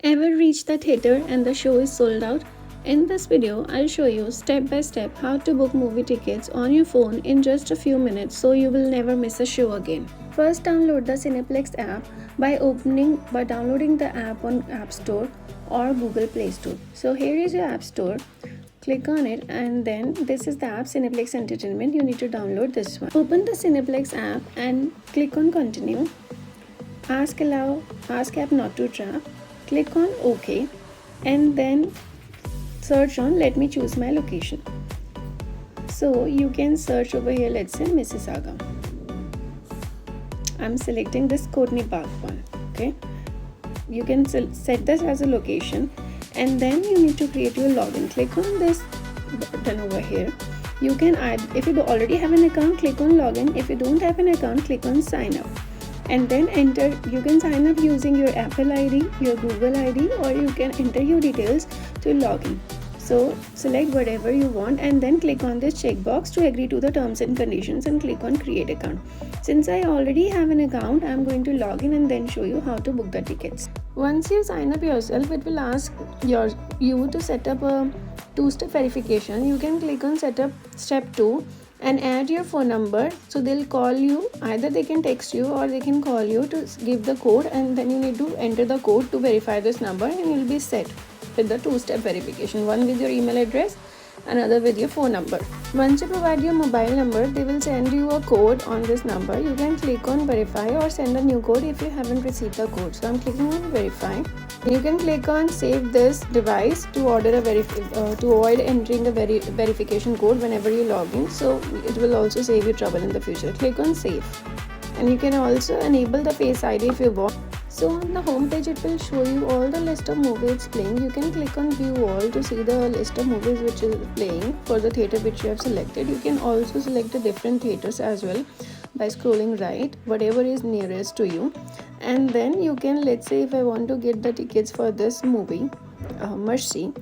Ever reached the theater and the show is sold out? In this video, I'll show you step by step how to book movie tickets on your phone in just a few minutes so you will never miss a show again. First, download the Cineplex app by downloading the app on App Store or Google Play Store. So here is your App Store. Click on it and then this is the app Cineplex Entertainment. You need to download this one. Open the Cineplex app and click on Continue. Ask app not to trap. Click on OK and then search on let me choose my location. So you can search over here, let's say Mississauga. I'm selecting this Courtney Park one. Okay, you can set this as a location and then you need to create your login. Click on this button over here. You can add, if you already have an account, click on login. If you don't have an account, click on sign up and then enter. You can sign up using your Apple ID, your Google ID, or you can enter your details to log in. So select whatever you want and then click on this checkbox to agree to the terms and conditions and click on create account. Since I already have an account, I'm going to log in and then show you how to book the tickets. Once you sign up yourself, it will ask you to set up a two-step verification. You can click on setup step 2 and add your phone number. So they'll call you, either they can text you or they can call you to give the code, and then you need to enter the code to verify this number and you'll be set with the two-step verification, one with your email address, another with your phone number. Once you provide your mobile number, they will send you a code on this number. You can click on verify or send a new code if you haven't received the code. So I'm clicking on verify. You can click on save this device to order a to avoid entering the verification code whenever you log in. So it will also save you trouble in the future. Click on save, and you can also enable the Face ID if you want. So on the home page, it will show you all the list of movies playing. You can click on view all to see the list of movies which is playing for the theater which you have selected. You can also select the different theaters as well by scrolling right, whatever is nearest to you. And then you can, let's say if I want to get the tickets for this movie, Mercy,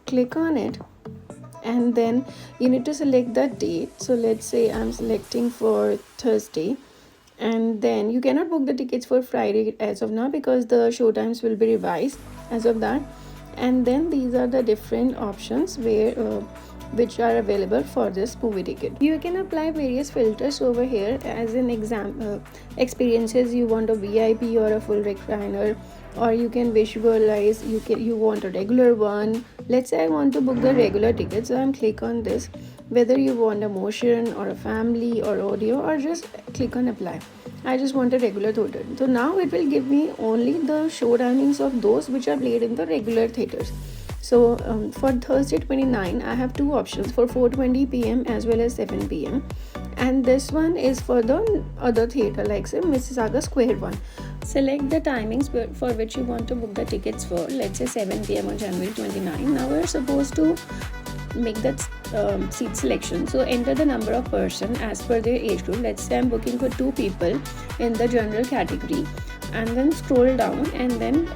click on it and then you need to select the date. So let's say I'm selecting for Thursday, and then you cannot book the tickets for Friday as of now because the show times will be revised as of that. And then these are the different options which are available for this movie ticket. You can apply various filters over here, as in experiences. You want a VIP or a full recliner, or you can visualize, you want a regular one. Let's say I want to book the regular ticket, so I'm click on this, whether you want a motion or a family or audio, or just click on apply. I just want a regular theater. So now it will give me only the show timings of those which are played in the regular theaters. So for Thursday 29, I have two options for 4:20 p.m. as well as 7 p.m. And this one is for the other theater, like say Mississauga Square one. Select the timings for which you want to book the tickets for, let's say 7 p.m. on January 29. Now we're supposed to make that seat selection. So enter the number of person as per their age group. Let's say I'm booking for 2 people in the general category, and then scroll down and then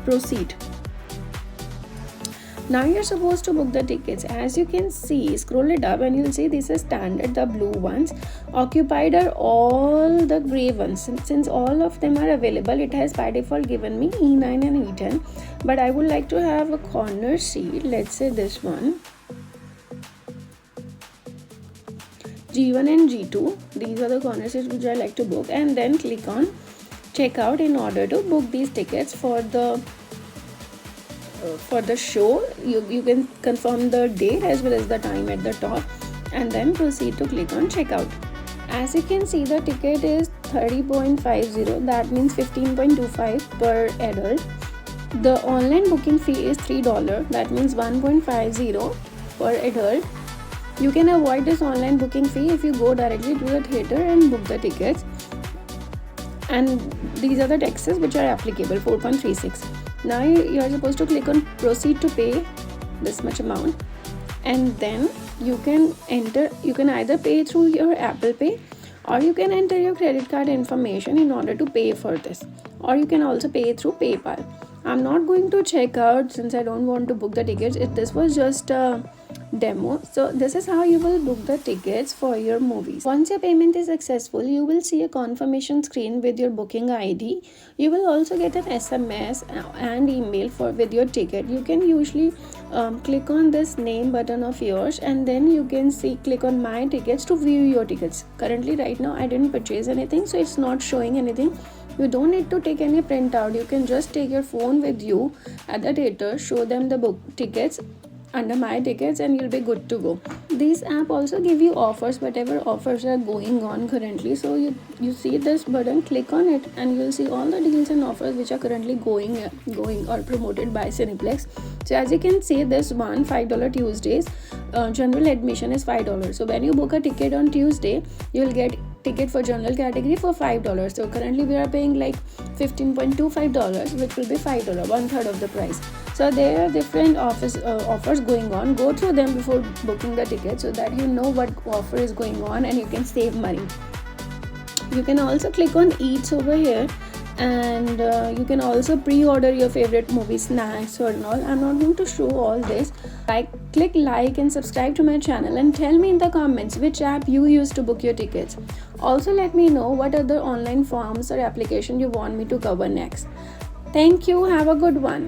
proceed. Now you're supposed to book the tickets. As you can see, scroll it up and you'll see this is standard, the blue ones. Occupied are all the gray ones. Since all of them are available, it has by default given me E9 and E10, but I would like to have a corner seat. Let's say this one, G1 and G2. These are the corner seats which I like to book, and then click on checkout in order to book these tickets for the show. You can confirm the date as well as the time at the top, and then proceed to click on checkout. As you can see, the ticket is 30.50, that means 15.25 per adult. The online booking fee is $3, that means 1.50 per adult. You can avoid this online booking fee if you go directly to the theater and book the tickets, and these are the taxes which are applicable, 4.36. Now you are supposed to click on proceed to pay this much amount, and then you can either pay through your Apple Pay, or you can enter your credit card information in order to pay for this, or you can also pay through PayPal. I'm not going to check out since I don't want to book the tickets. This was just a demo. So this is how you will book the tickets for your movies. Once your payment is successful, you will see a confirmation screen with your booking ID. You will also get an SMS and email with your ticket. You can usually click on this name button of yours, and then you can click on my tickets to view your tickets. Currently right now I didn't purchase anything, so it's not showing anything. You don't need to take any printout. You can just take your phone with you at the theater, show them the book tickets under my tickets, and you'll be good to go. This app also give you offers, whatever offers are going on currently. So you see this button, click on it, and you'll see all the deals and offers which are currently going or promoted by Cineplex. So as you can see, this one $5 Tuesdays, general admission is $5. So when you book a ticket on Tuesday, you'll get ticket for general category for $5. So currently we are paying like $15.25, which will be $5, 1/3 of the price. So there are different offers going on. Go through them before booking the ticket so that you know what offer is going on and you can save money. You can also click on Eats over here, and you can also pre-order your favorite movie snacks or all. I'm not going to show all this. Click like and subscribe to my channel, and tell me in the comments which app you use to book your tickets. Also let me know what other online forms or application you want me to cover next. Thank you. Have a good one.